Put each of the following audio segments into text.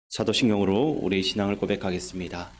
사도신경으로 우리 신앙을 고백하겠습니다.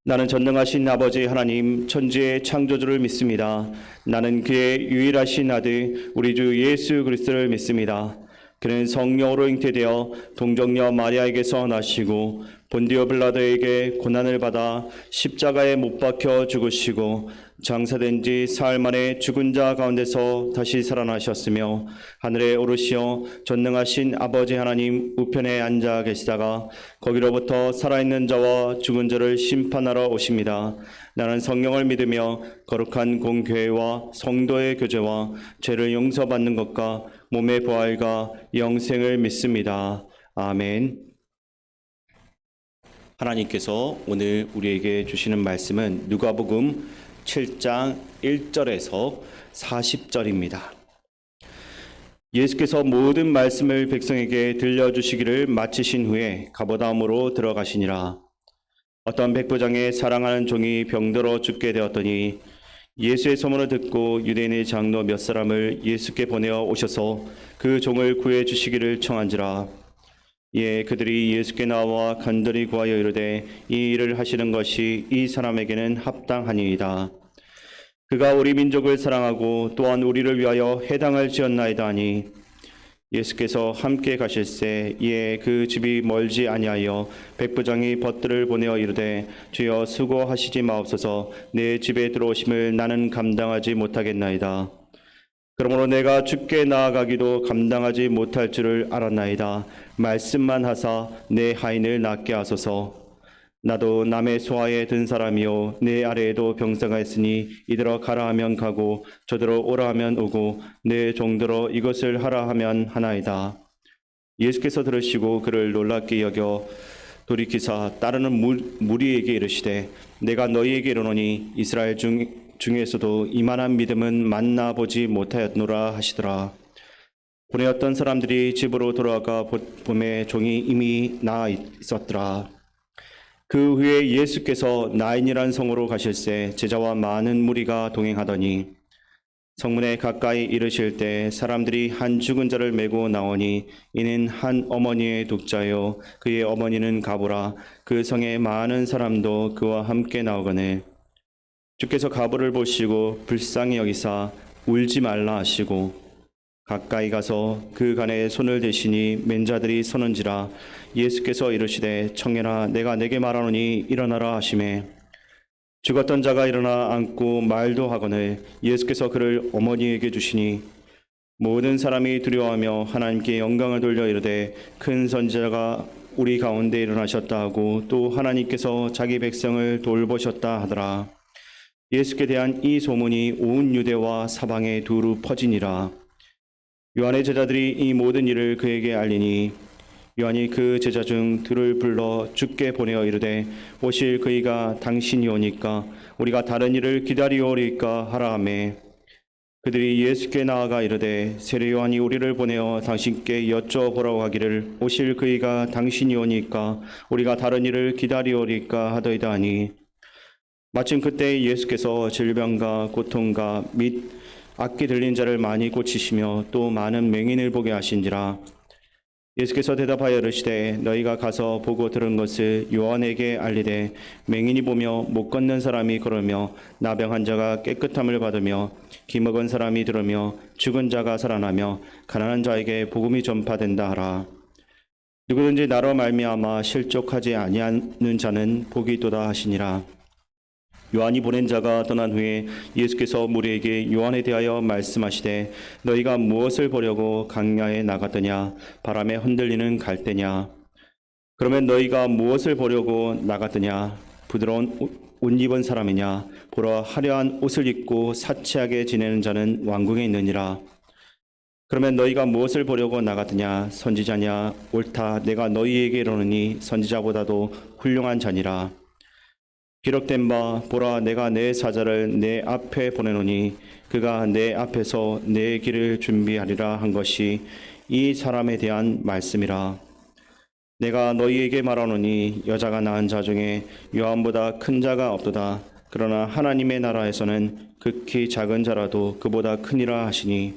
나는 전능하신 아버지 하나님 천지의 창조주를 믿습니다. 나는 그의 유일하신 아들 우리 주 예수 그리스도를 믿습니다. 그는 성령으로 잉태되어 동정녀 마리아에게서 나시고 본디오 빌라도에게 고난을 받아 십자가에 못 박혀 죽으시고 장사된 지 사흘 만에 죽은 자 가운데서 다시 살아나셨으며 하늘에 오르시어 전능하신 아버지 하나님 우편에 앉아 계시다가 거기로부터 살아있는 자와 죽은 자를 심판하러 오십니다. 나는 성령을 믿으며 거룩한 공교회와 성도의 교제와 죄를 용서받는 것과 몸의 부활과 영생을 믿습니다. 아멘. 하나님께서 오늘 우리에게 주시는 말씀은 누가복음 7장 1절에서 40절입니다. 예수께서 모든 말씀을 백성에게 들려주시기를 마치신 후에 가버나움으로 들어가시니라. 어떤 백부장의 사랑하는 종이 병들어 죽게 되었더니 예수의 소문을 듣고 유대인의 장로 몇 사람을 예수께 보내어 오셔서 그 종을 구해 주시기를 청한지라. 예, 그들이 예수께 나와 간절히 구하여 이르되 이 일을 하시는 것이 이 사람에게는 합당하니이다. 그가 우리 민족을 사랑하고 또한 우리를 위하여 해당을 지었나이다 하니 예수께서 함께 가실새 예, 그 집이 멀지 아니하여 백부장이 벗들을 보내어 이르되 주여 수고하시지 마옵소서. 내 집에 들어오심을 나는 감당하지 못하겠나이다. 그러므로 내가 주께 나아가기도 감당하지 못할 줄을 알았나이다. 말씀만 하사 내 하인을 낫게 하소서. 나도 남의 소하에 든 사람이요 내 아래에도 병사가 있으니 이들어 가라 하면 가고 저들어 오라 하면 오고 내 종들어 이것을 하라 하면 하나이다. 예수께서 들으시고 그를 놀랍게 여겨 돌이키사 따르는 무리에게 이르시되 내가 너희에게 이르노니 이스라엘 중에서도 이만한 믿음은 만나보지 못하였노라 하시더라. 보내었던 사람들이 집으로 돌아가 봄에 종이 이미 나아 있었더라. 그 후에 예수께서 나인이란 성으로 가실새 제자와 많은 무리가 동행하더니 성문에 가까이 이르실 때 사람들이 한 죽은 자를 메고 나오니 이는 한 어머니의 독자요 그의 어머니는 가보라. 그 성에 많은 사람도 그와 함께 나오거늘 주께서 가부를 보시고 불쌍히 여기사 울지 말라 하시고 가까이 가서 그 간에 손을 대시니 맨자들이 서는지라. 예수께서 이르시되 청년아 내가 내게 말하노니 일어나라 하시매 죽었던 자가 일어나 앉고 말도 하거늘 예수께서 그를 어머니에게 주시니 모든 사람이 두려워하며 하나님께 영광을 돌려 이르되 큰 선지자가 우리 가운데 일어나셨다 하고 또 하나님께서 자기 백성을 돌보셨다 하더라. 예수께 대한 이 소문이 온 유대와 사방에 두루 퍼지니라. 요한의 제자들이 이 모든 일을 그에게 알리니 요한이 그 제자 중 둘을 불러 주께 보내어 이르되 오실 그이가 당신이 오니까 우리가 다른 일을 기다리오리까 하라 하매 그들이 예수께 나아가 이르되 세례 요한이 우리를 보내어 당신께 여쭤보라고 하기를 오실 그이가 당신이 오니까 우리가 다른 일을 기다리오리까 하더이다 하니 마침 그때 예수께서 질병과 고통과 및 악기 들린 자를 많이 고치시며 또 많은 맹인을 보게 하신지라. 예수께서 대답하여 이르시되 너희가 가서 보고 들은 것을 요한에게 알리되 맹인이 보며 못 걷는 사람이 걸으며 나병한 자가 깨끗함을 받으며 기먹은 사람이 들으며 죽은 자가 살아나며 가난한 자에게 복음이 전파된다 하라. 누구든지 나로 말미암아 실족하지 아니하는 자는 복이 있도다 하시니라. 요한이 보낸 자가 떠난 후에 예수께서 무리에게 요한에 대하여 말씀하시되 너희가 무엇을 보려고 강야에 나갔더냐 바람에 흔들리는 갈대냐. 그러면 너희가 무엇을 보려고 나갔더냐 부드러운 옷 입은 사람이냐. 보라 화려한 옷을 입고 사치하게 지내는 자는 왕궁에 있느니라. 그러면 너희가 무엇을 보려고 나갔더냐 선지자냐. 옳다 내가 너희에게 이르노니 선지자보다도 훌륭한 자니라. 기록된 바 보라 내가 내 사자를 내 앞에 보내노니 그가 내 앞에서 내 길을 준비하리라 한 것이 이 사람에 대한 말씀이라. 내가 너희에게 말하노니 여자가 낳은 자 중에 요한보다 큰 자가 없도다. 그러나 하나님의 나라에서는 극히 작은 자라도 그보다 크니라 하시니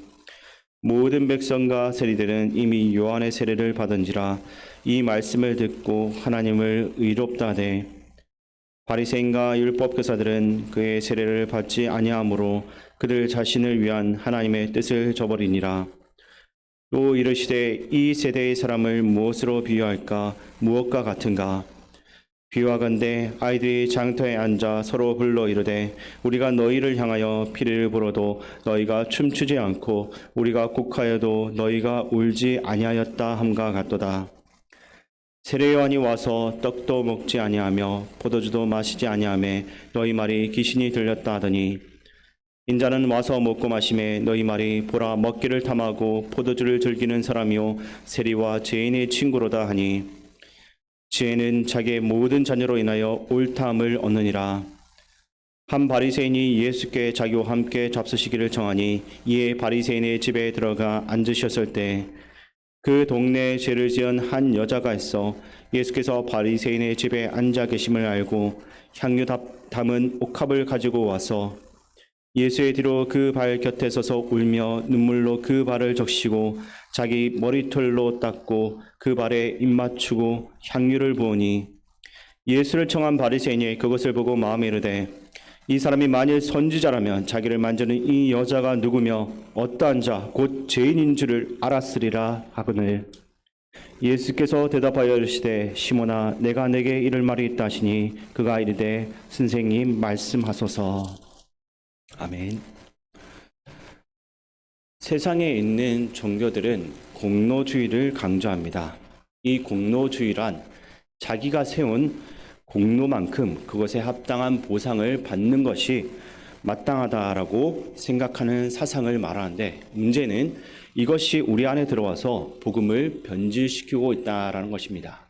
모든 백성과 세리들은 이미 요한의 세례를 받은지라 이 말씀을 듣고 하나님을 의롭다 하되 바리새인과 율법 교사들은 그의 세례를 받지 아니하므로 그들 자신을 위한 하나님의 뜻을 저버리니라. 또 이르시되 이 세대의 사람을 무엇으로 비유할까? 무엇과 같은가? 비유하건대 아이들이 장터에 앉아 서로 불러 이르되 우리가 너희를 향하여 피를 불어도 너희가 춤추지 않고 우리가 곡하여도 너희가 울지 아니하였다 함과 같도다. 세례 요한이 와서 떡도 먹지 아니하며 포도주도 마시지 아니하매 너희 말이 귀신이 들렸다 하더니 인자는 와서 먹고 마시매 너희 말이 보라 먹기를 탐하고 포도주를 즐기는 사람이요 세리와 죄인의 친구로다 하니 지혜는 자기의 모든 자녀로 인하여 옳다함을 얻느니라. 한 바리새인이 예수께 자기와 함께 잡수시기를 청하니 이에 바리새인의 집에 들어가 앉으셨을 때 그 동네에 죄를 지은 한 여자가 있어 예수께서 바리새인의 집에 앉아 계심을 알고 향유 담은 옥합을 가지고 와서 예수의 뒤로 그 발 곁에 서서 울며 눈물로 그 발을 적시고 자기 머리털로 닦고 그 발에 입 맞추고 향유를 부으니 예수를 청한 바리새인이 그것을 보고 마음에 이르되 이 사람이 만일 선지자라면 자기를 만지는 이 여자가 누구며 어떠한 자 곧 죄인인 줄을 알았으리라 하거늘 예수께서 대답하여 이르시되 시몬아 내가 내게 이를 말이 있다 하시니 그가 이르되 선생님 말씀하소서. 아멘. 세상에 있는 종교들은 공로주의를 강조합니다. 이 공로주의란 자기가 세운 공로만큼 그것에 합당한 보상을 받는 것이 마땅하다라고 생각하는 사상을 말하는데 문제는 이것이 우리 안에 들어와서 복음을 변질시키고 있다라는 것입니다.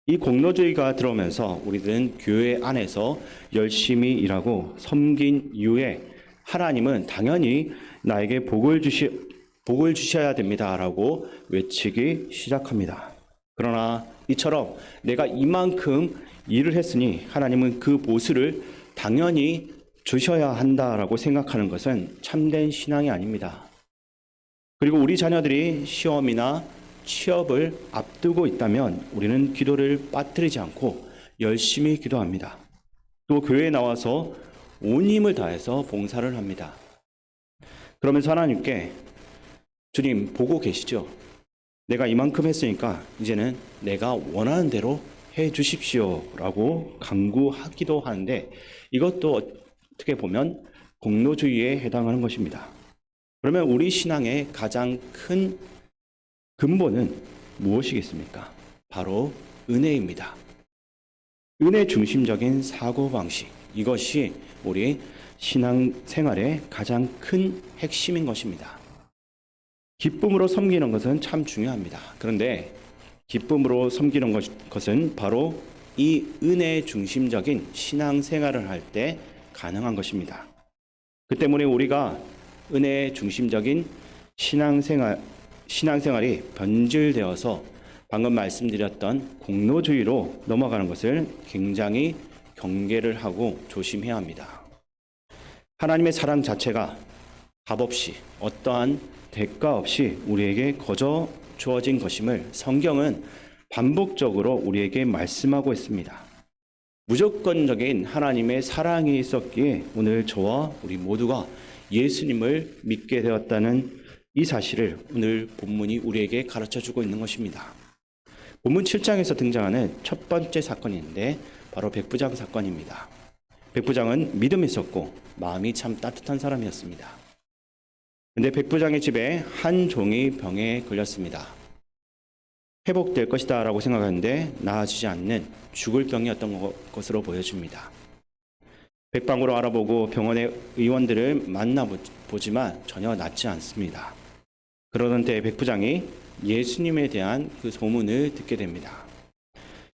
이 공로주의가 들어오면서 우리들은 교회 안에서 열심히 일하고 섬긴 이후에 하나님은 당연히 나에게 복을 주셔야 됩니다라고 외치기 시작합니다. 그러나 이처럼 내가 이만큼 일을 했으니 하나님은 그 보수를 당연히 주셔야 한다라고 생각하는 것은 참된 신앙이 아닙니다. 그리고 우리 자녀들이 시험이나 취업을 앞두고 있다면 우리는 기도를 빠뜨리지 않고 열심히 기도합니다. 또 교회에 나와서 온 힘을 다해서 봉사를 합니다. 그러면서 하나님께 주님 보고 계시죠? 내가 이만큼 했으니까 이제는 내가 원하는 대로 해 주십시오 라고 간구하기도 하는데 이것도 어떻게 보면 공로주의에 해당하는 것입니다. 그러면 우리 신앙의 가장 큰 근본은 무엇이겠습니까? 바로 은혜입니다. 은혜 중심적인 사고방식, 이것이 우리 신앙생활의 가장 큰 핵심인 것입니다. 기쁨으로 섬기는 것은 참 중요합니다. 그런데 기쁨으로 섬기는 것은 바로 이 은혜 중심적인 신앙생활을 할 때 가능한 것입니다. 그 때문에 우리가 은혜 중심적인 신앙생활이 변질되어서 방금 말씀드렸던 공로주의로 넘어가는 것을 굉장히 경계를 하고 조심해야 합니다. 하나님의 사랑 자체가 값없이 어떠한 대가 없이 우리에게 거저 주어진 것임을 성경은 반복적으로 우리에게 말씀하고 있습니다. 무조건적인 하나님의 사랑이 있었기에 오늘 저와 우리 모두가 예수님을 믿게 되었다는 이 사실을 오늘 본문이 우리에게 가르쳐주고 있는 것입니다. 본문 7장에서 등장하는 첫 번째 사건인데 바로 백부장 사건입니다. 백부장은 믿음이 있었고 마음이 참 따뜻한 사람이었습니다. 그런데 백부장의 집에 한 종이 병에 걸렸습니다. 회복될 것이다 라고 생각하는데 나아지지 않는 죽을 병이었던 것으로 보여집니다. 백방으로 알아보고 병원의 의원들을 만나보지만 전혀 낫지 않습니다. 그러던 때 백부장이 예수님에 대한 그 소문을 듣게 됩니다.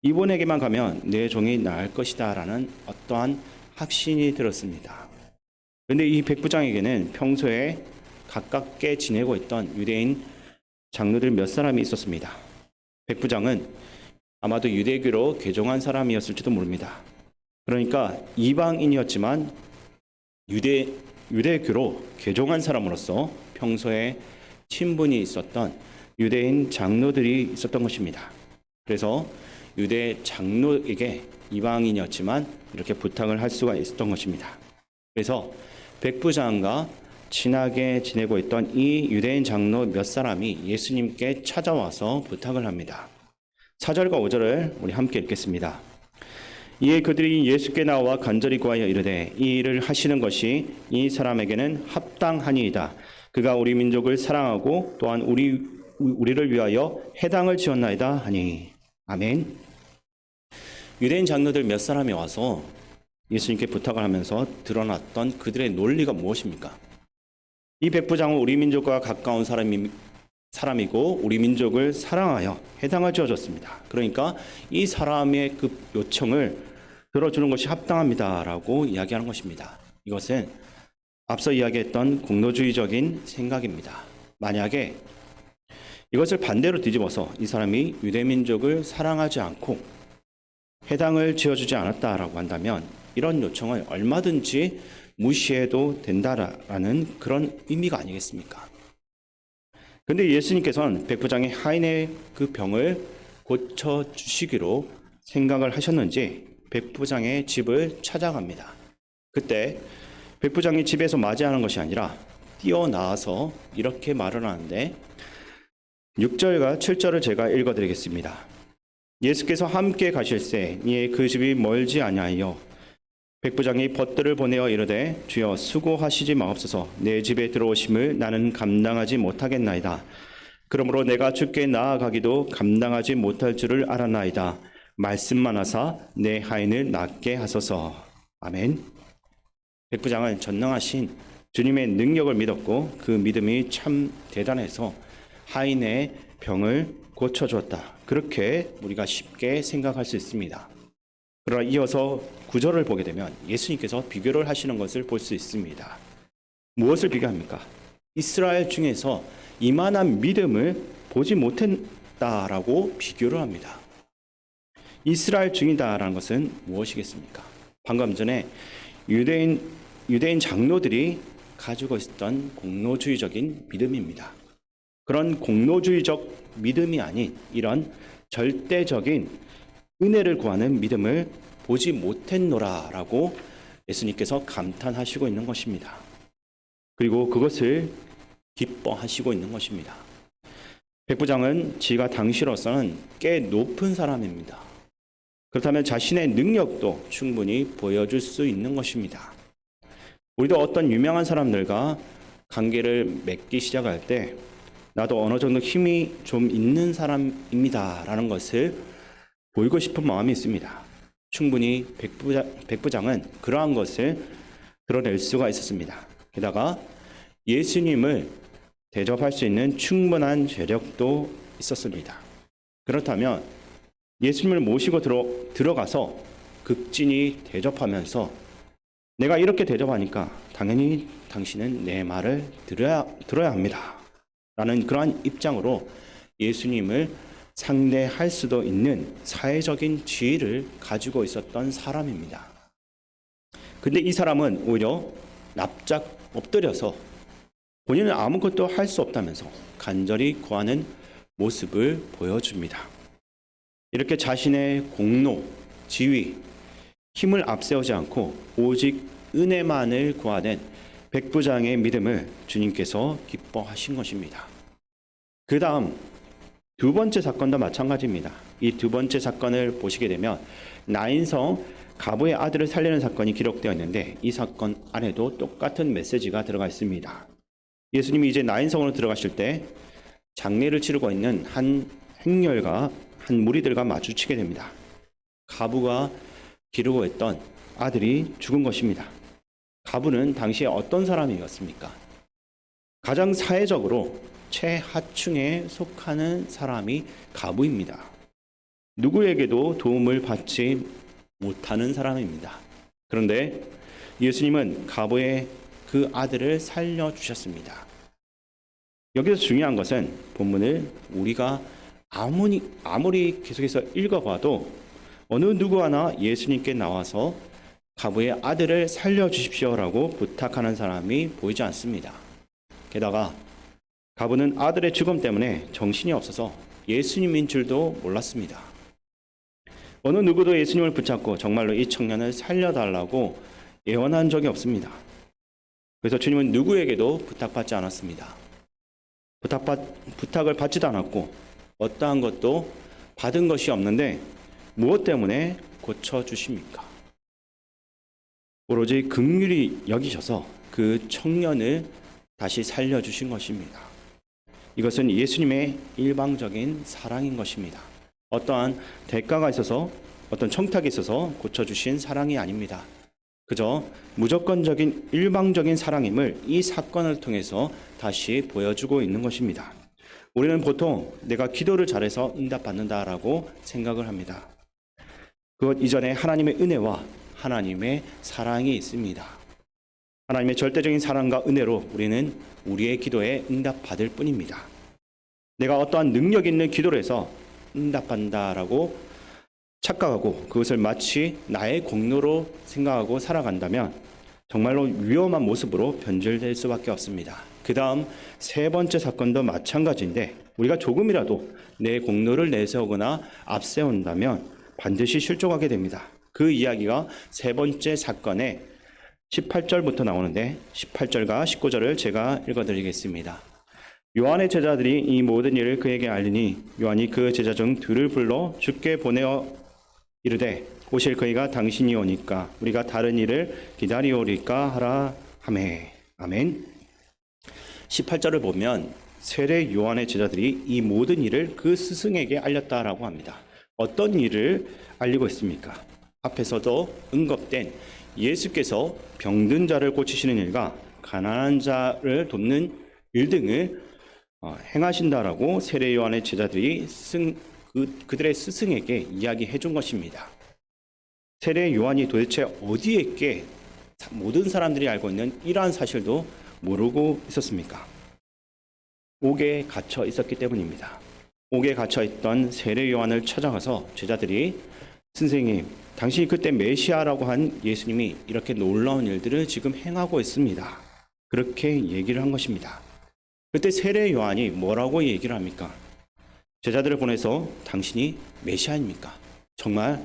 이분에게만 가면 내 종이 나을 것이다 라는 어떠한 확신이 들었습니다. 그런데 이 백부장에게는 평소에 가깝게 지내고 있던 유대인 장로들 몇 사람이 있었습니다. 백부장은 아마도 유대교로 개종한 사람이었을지도 모릅니다. 그러니까 이방인이었지만 유대교로 개종한 사람으로서 평소에 친분이 있었던 유대인 장로들이 있었던 것입니다. 그래서 유대 장로에게 이방인이었지만 이렇게 부탁을 할 수가 있었던 것입니다. 그래서 백부장과 친하게 지내고 있던 이 유대인 장로 몇 사람이 예수님께 찾아와서 부탁을 합니다. 4절과 5절을 우리 함께 읽겠습니다. 이에 그들이 예수께 나와 간절히 구하여 이르되 이 일을 하시는 것이 이 사람에게는 합당하니이다. 그가 우리 민족을 사랑하고 또한 우리를 위하여 해당을 지었나이다 하니. 아멘. 유대인 장로들 몇 사람이 와서 예수님께 부탁을 하면서 드러났던 그들의 논리가 무엇입니까? 이 백부장은 우리 민족과 가까운 사람이고 우리 민족을 사랑하여 해당을 지어줬습니다. 그러니까 이 사람의 그 요청을 들어주는 것이 합당합니다라고 이야기하는 것입니다. 이것은 앞서 이야기했던 공로주의적인 생각입니다. 만약에 이것을 반대로 뒤집어서 이 사람이 유대민족을 사랑하지 않고 해당을 지어주지 않았다라고 한다면 이런 요청을 얼마든지 무시해도 된다라는 그런 의미가 아니겠습니까? 근데 예수님께서는 백부장의 하인의 그 병을 고쳐주시기로 생각을 하셨는지 백부장의 집을 찾아갑니다. 그때 백부장이 집에서 맞이하는 것이 아니라 뛰어나와서 이렇게 말을 하는데 6절과 7절을 제가 읽어드리겠습니다. 예수께서 함께 가실새 이에 그 집이 멀지 아니하여 백부장이 벗들을 보내어 이르되 주여 수고하시지 마옵소서 내 집에 들어오심을 나는 감당하지 못하겠나이다. 그러므로 내가 주께 나아가기도 감당하지 못할 줄을 알았나이다. 말씀만 하사 내 하인을 낫게 하소서. 아멘. 백부장은 전능하신 주님의 능력을 믿었고 그 믿음이 참 대단해서 하인의 병을 고쳐주었다. 그렇게 우리가 쉽게 생각할 수 있습니다. 그러나 이어서 9절을 보게 되면 예수님께서 비교를 하시는 것을 볼 수 있습니다. 무엇을 비교합니까? 이스라엘 중에서 이만한 믿음을 보지 못했다라고 비교를 합니다. 이스라엘 중이다라는 것은 무엇이겠습니까? 방금 전에 유대인 장로들이 가지고 있었던 공로주의적인 믿음입니다. 그런 공로주의적 믿음이 아닌 이런 절대적인 은혜를 구하는 믿음을 보지 못했노라라고 예수님께서 감탄하시고 있는 것입니다. 그리고 그것을 기뻐하시고 있는 것입니다. 백부장은 지가 당시로서는 꽤 높은 사람입니다. 그렇다면 자신의 능력도 충분히 보여줄 수 있는 것입니다. 우리도 어떤 유명한 사람들과 관계를 맺기 시작할 때 나도 어느 정도 힘이 좀 있는 사람입니다 라는 것을 보이고 싶은 마음이 있습니다. 충분히 백부장은 그러한 것을 드러낼 수가 있었습니다. 게다가 예수님을 대접할 수 있는 충분한 재력도 있었습니다. 그렇다면 예수님을 모시고 들어가서 극진히 대접하면서 내가 이렇게 대접하니까 당연히 당신은 내 말을 들어야 합니다 라는 그러한 입장으로 예수님을 상대할 수도 있는 사회적인 지위를 가지고 있었던 사람입니다. 근데 이 사람은 오히려 납작 엎드려서 본인은 아무것도 할 수 없다면서 간절히 구하는 모습을 보여줍니다. 이렇게 자신의 공로, 지위, 힘을 앞세우지 않고 오직 은혜만을 구하는 백부장의 믿음을 주님께서 기뻐하신 것입니다. 그 다음 두 번째 사건도 마찬가지입니다. 이 두 번째 사건을 보시게 되면 나인성 가부의 아들을 살리는 사건이 기록되어 있는데 이 사건 안에도 똑같은 메시지가 들어가 있습니다. 예수님이 이제 나인성으로 들어가실 때 장례를 치르고 있는 한 행렬과 한 무리들과 마주치게 됩니다. 가부가 기르고 있던 아들이 죽은 것입니다. 가부는 당시에 어떤 사람이었습니까? 가장 사회적으로 최하층에 속하는 사람이 가부입니다. 누구에게도 도움을 받지 못하는 사람입니다. 그런데 예수님은 가부의 그 아들을 살려주셨습니다. 여기서 중요한 것은 본문을 우리가 아무리 계속해서 읽어봐도 어느 누구 하나 예수님께 나와서 가부의 아들을 살려주십시오라고 부탁하는 사람이 보이지 않습니다. 게다가 가부는 아들의 죽음 때문에 정신이 없어서 예수님인 줄도 몰랐습니다. 어느 누구도 예수님을 붙잡고 정말로 이 청년을 살려달라고 예언한 적이 없습니다. 그래서 주님은 누구에게도 부탁받지 않았습니다. 부탁을 받지도 않았고 어떠한 것도 받은 것이 없는데 무엇 때문에 고쳐주십니까? 오로지 긍휼히 여기셔서 그 청년을 다시 살려주신 것입니다. 이것은 예수님의 일방적인 사랑인 것입니다. 어떠한 대가가 있어서 어떤 청탁이 있어서 고쳐주신 사랑이 아닙니다. 그저 무조건적인 일방적인 사랑임을 이 사건을 통해서 다시 보여주고 있는 것입니다. 우리는 보통 내가 기도를 잘해서 응답받는다라고 생각을 합니다. 그것 이전에 하나님의 은혜와 하나님의 사랑이 있습니다. 하나님의 절대적인 사랑과 은혜로 우리는 우리의 기도에 응답받을 뿐입니다. 내가 어떠한 능력 있는 기도를 해서 응답한다라고 착각하고 그것을 마치 나의 공로로 생각하고 살아간다면 정말로 위험한 모습으로 변질될 수밖에 없습니다. 그 다음 세 번째 사건도 마찬가지인데 우리가 조금이라도 내 공로를 내세우거나 앞세운다면 반드시 실족하게 됩니다. 그 이야기가 세 번째 사건의 18절부터 나오는데 18절과 19절을 제가 읽어드리겠습니다. 요한의 제자들이 이 모든 일을 그에게 알리니 요한이 그 제자 중 둘을 불러 주께 보내어 이르되 오실 그이가 당신이 오니까 우리가 다른 일을 기다리오리까 하라 하매. 아멘. 18절을 보면 세례 요한의 제자들이 이 모든 일을 그 스승에게 알렸다라고 합니다. 어떤 일을 알리고 있습니까? 앞에서도 언급된 예수께서 병든 자를 고치시는 일과 가난한 자를 돕는 일 등을 행하신다라고 세례 요한의 제자들이 그들의 스승에게 이야기해 준 것입니다. 세례 요한이 도대체 어디에 모든 사람들이 알고 있는 이러한 사실도 모르고 있었습니까? 옥에 갇혀 있었기 때문입니다. 옥에 갇혀 있던 세례 요한을 찾아가서 제자들이 선생님, 당신이 그때 메시아라고 한 예수님이 이렇게 놀라운 일들을 지금 행하고 있습니다. 그렇게 얘기를 한 것입니다. 그때 세례 요한이 뭐라고 얘기를 합니까? 제자들을 보내서 당신이 메시아입니까? 정말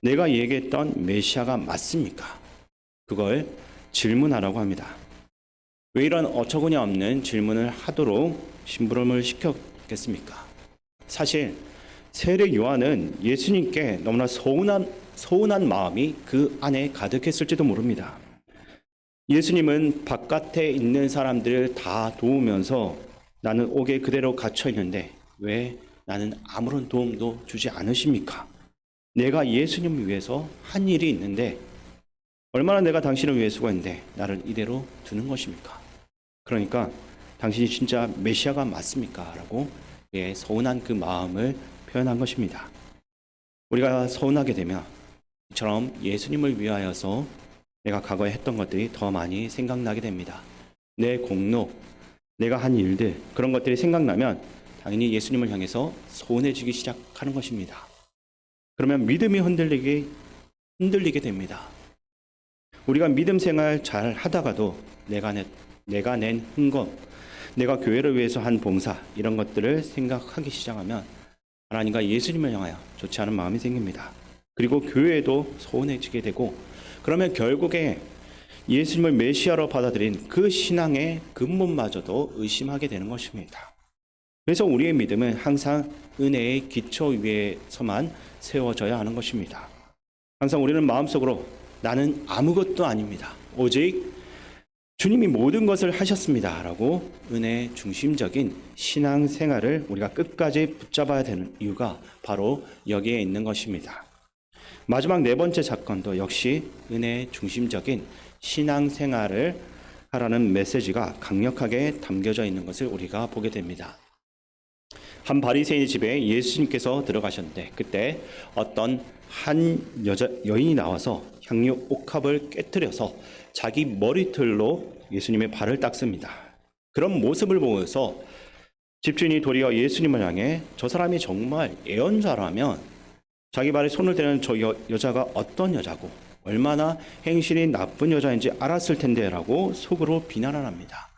내가 얘기했던 메시아가 맞습니까? 그걸 질문하라고 합니다. 왜 이런 어처구니 없는 질문을 하도록 심부름을 시켰겠습니까? 사실 세례 요한은 예수님께 너무나 서운한 마음이 그 안에 가득했을지도 모릅니다. 예수님은 바깥에 있는 사람들을 다 도우면서 나는 옥에 그대로 갇혀 있는데 왜 나는 아무런 도움도 주지 않으십니까? 내가 예수님을 위해서 한 일이 있는데 얼마나 내가 당신을 위해 수고했는데 나를 이대로 두는 것입니까? 그러니까 당신이 진짜 메시아가 맞습니까? 라고 서운한 그 마음을 표현한 것입니다. 우리가 서운하게 되면 이처럼 예수님을 위하여서 내가 과거에 했던 것들이 더 많이 생각나게 됩니다. 내 공로, 내가 한 일들, 그런 것들이 생각나면 당연히 예수님을 향해서 서운해지기 시작하는 것입니다. 그러면 믿음이 흔들리게 됩니다. 우리가 믿음 생활 잘 하다가도 내가 낸 헌금, 내가 교회를 위해서 한 봉사, 이런 것들을 생각하기 시작하면 하나님과 예수님을 향하여 좋지 않은 마음이 생깁니다. 그리고 교회도 서운해지게 되고 그러면 결국에 예수님을 메시아로 받아들인 그 신앙의 근본마저도 의심하게 되는 것입니다. 그래서 우리의 믿음은 항상 은혜의 기초 위에서만 세워져야 하는 것입니다. 항상 우리는 마음속으로 나는 아무것도 아닙니다. 오직 주님이 모든 것을 하셨습니다. 라고 은혜 중심적인 신앙생활을 우리가 끝까지 붙잡아야 되는 이유가 바로 여기에 있는 것입니다. 마지막 네 번째 사건도 역시 은혜 중심적인 신앙생활을 하라는 메시지가 강력하게 담겨져 있는 것을 우리가 보게 됩니다. 한 바리새인의 집에 예수님께서 들어가셨는데 그때 어떤 한 여인이 나와서 향유 옥합을 깨뜨려서 자기 머리털로 예수님의 발을 닦습니다. 그런 모습을 보면서 집주인이 도리어 예수님을 향해 저 사람이 정말 예언자라면 자기 발에 손을 대는 저 여자가 어떤 여자고 얼마나 행실이 나쁜 여자인지 알았을 텐데 라고 속으로 비난을 합니다.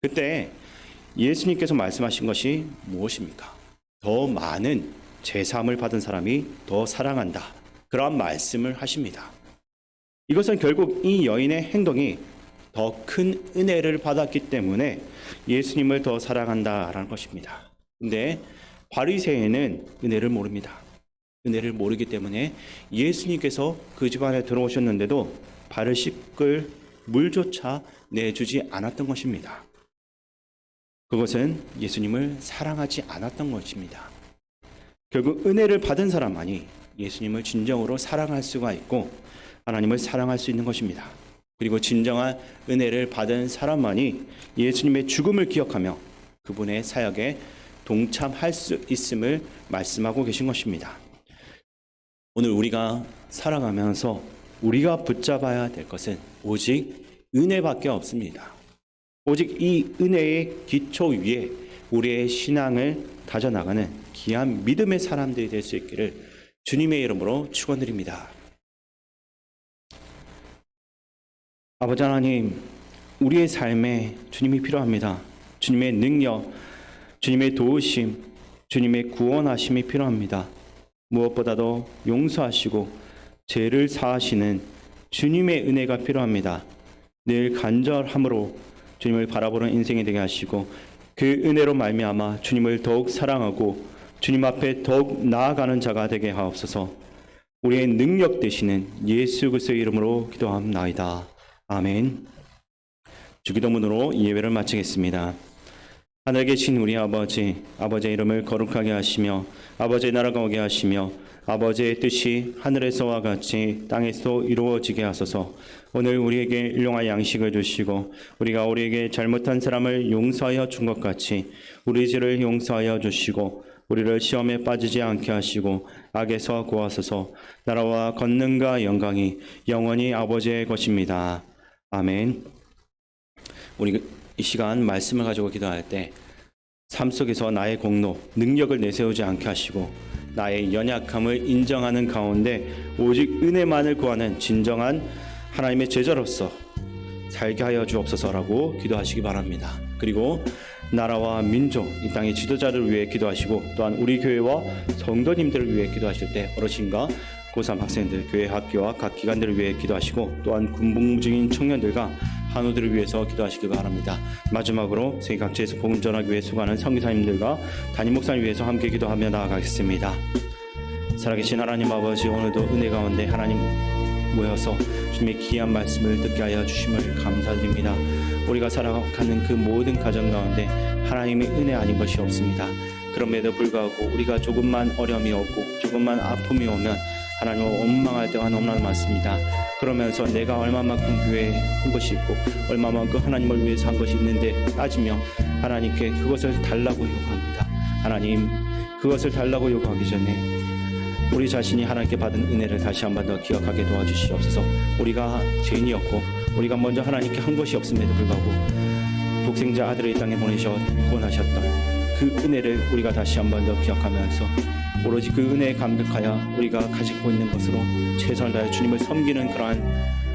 그때 예수님께서 말씀하신 것이 무엇입니까? 더 많은 제사함을 받은 사람이 더 사랑한다. 그러한 말씀을 하십니다. 이것은 결국 이 여인의 행동이 더 큰 은혜를 받았기 때문에 예수님을 더 사랑한다라는 것입니다. 근데 바리새인은 은혜를 모릅니다. 은혜를 모르기 때문에 예수님께서 그 집안에 들어오셨는데도 발을 씻을 물조차 내주지 않았던 것입니다. 그것은 예수님을 사랑하지 않았던 것입니다. 결국 은혜를 받은 사람만이 예수님을 진정으로 사랑할 수가 있고 하나님을 사랑할 수 있는 것입니다. 그리고 진정한 은혜를 받은 사람만이 예수님의 죽음을 기억하며 그분의 사역에 동참할 수 있음을 말씀하고 계신 것입니다. 오늘 우리가 살아가면서 우리가 붙잡아야 될 것은 오직 은혜밖에 없습니다. 오직 이 은혜의 기초 위에 우리의 신앙을 다져나가는 귀한 믿음의 사람들이 될 수 있기를 주님의 이름으로 축원드립니다. 아버지 하나님, 우리의 삶에 주님이 필요합니다. 주님의 능력, 주님의 도우심, 주님의 구원하심이 필요합니다. 무엇보다도 용서하시고 죄를 사하시는 주님의 은혜가 필요합니다. 늘 간절함으로 주님을 바라보는 인생이 되게 하시고 그 은혜로 말미암아 주님을 더욱 사랑하고 주님 앞에 더욱 나아가는 자가 되게 하옵소서. 우리의 능력 되시는 예수 그리스도의 이름으로 기도합나이다. 아멘. 주기도문으로 예배를 마치겠습니다. 하늘에 계신 우리 아버지, 아버지의 이름을 거룩하게 하시며 아버지의 나라가 오게 하시며 아버지의 뜻이 하늘에서와 같이 땅에서도 이루어지게 하소서. 오늘 우리에게 일용할 양식을 주시고 우리가 우리에게 잘못한 사람을 용서하여 준 것 같이 우리 죄를 용서하여 주시고 우리를 시험에 빠지지 않게 하시고 악에서 구하소서. 나라와 권능과 영광이 영원히 아버지의 것입니다. 아멘. 우리 이 시간 말씀을 가지고 기도할 때 삶 속에서 나의 공로, 능력을 내세우지 않게 하시고 나의 연약함을 인정하는 가운데 오직 은혜만을 구하는 진정한 하나님의 제자로서 살게 하여 주옵소서라고 기도하시기 바랍니다. 그리고 나라와 민족, 이 땅의 지도자를 위해 기도하시고 또한 우리 교회와 성도님들을 위해 기도하실 때 어르신과 고3 학생들, 교회 학교와 각 기관들을 위해 기도하시고 또한 군복무 중인 청년들과 한우들을 위해서 기도하시기 바랍니다. 마지막으로 세계 각지에서 복음 전하기 위해 수고하는 선교사님들과 담임 목사님 위해서 함께 기도하며 나아가겠습니다. 살아계신 하나님 아버지, 오늘도 은혜 가운데 하나님 모여서 주님의 귀한 말씀을 듣게 하여 주심을 감사드립니다. 우리가 살아가는 그 모든 가정 가운데 하나님의 은혜 아닌 것이 없습니다. 그럼에도 불구하고 우리가 조금만 어려움이 오고 조금만 아픔이 오면 하나님을 원망할 때가 너무나 많습니다. 그러면서 내가 얼마만큼 교회에 한 것이 있고 얼마만큼 하나님을 위해서 한 것이 있는데 따지며 하나님께 그것을 달라고 요구합니다. 하나님, 그것을 달라고 요구하기 전에 우리 자신이 하나님께 받은 은혜를 다시 한 번 더 기억하게 도와주시옵소서. 우리가 죄인이었고 우리가 먼저 하나님께 한 것이 없음에도 불구하고 독생자 아들을 이 땅에 보내셔 구원하셨던 그 은혜를 우리가 다시 한 번 더 기억하면서 오로지 그 은혜에 감격하여 우리가 가지고 있는 것으로 최선을 다해 주님을 섬기는 그러한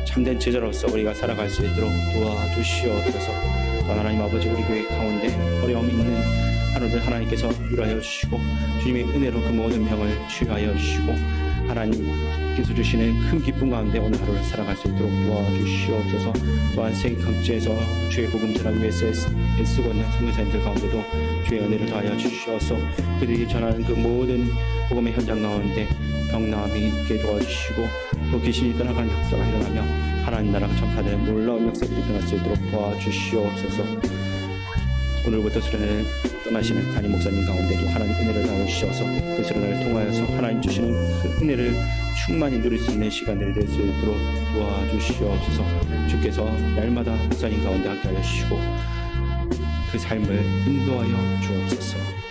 참된 제자로서 우리가 살아갈 수 있도록 도와주시옵소서. 또한 하나님 아버지, 우리 교회 가운데 어려움이 있는 하루들 하나님께서 위로하여 주시고 주님의 은혜로 그 모든 병을 치유하여 주시고 하나님께서 주시는 큰 기쁨 가운데 오늘 하루를 살아갈 수 있도록 도와주시옵소서. 또한 세계 각지에서 주의 복음 전하기 위해서 애쓰고 있는 선교사님들 가운데도 주의 은혜를 더하여 주시옵소서. 그들이 전하는 그 모든 복음의 현장 가운데 병나음이 있게 도와주시고 또 귀신이 떠나가는 역사가 일어나며 하나님 나라가 전파되는 놀라운 역사들이 일어날 수 있도록 도와주시옵소서. 오늘부터 수련회를 떠나시는 담임 목사님 가운데도 하나님 은혜를 나눠 주셔서 그 수련회를 통하여서 하나님 주시는 그 은혜를 충만히 누릴 수 있는 시간들이 될 수 있도록 도와주시옵소서. 주께서 날마다 목사님 가운데 함께 하여 주시고 그 삶을 인도하여 주옵소서.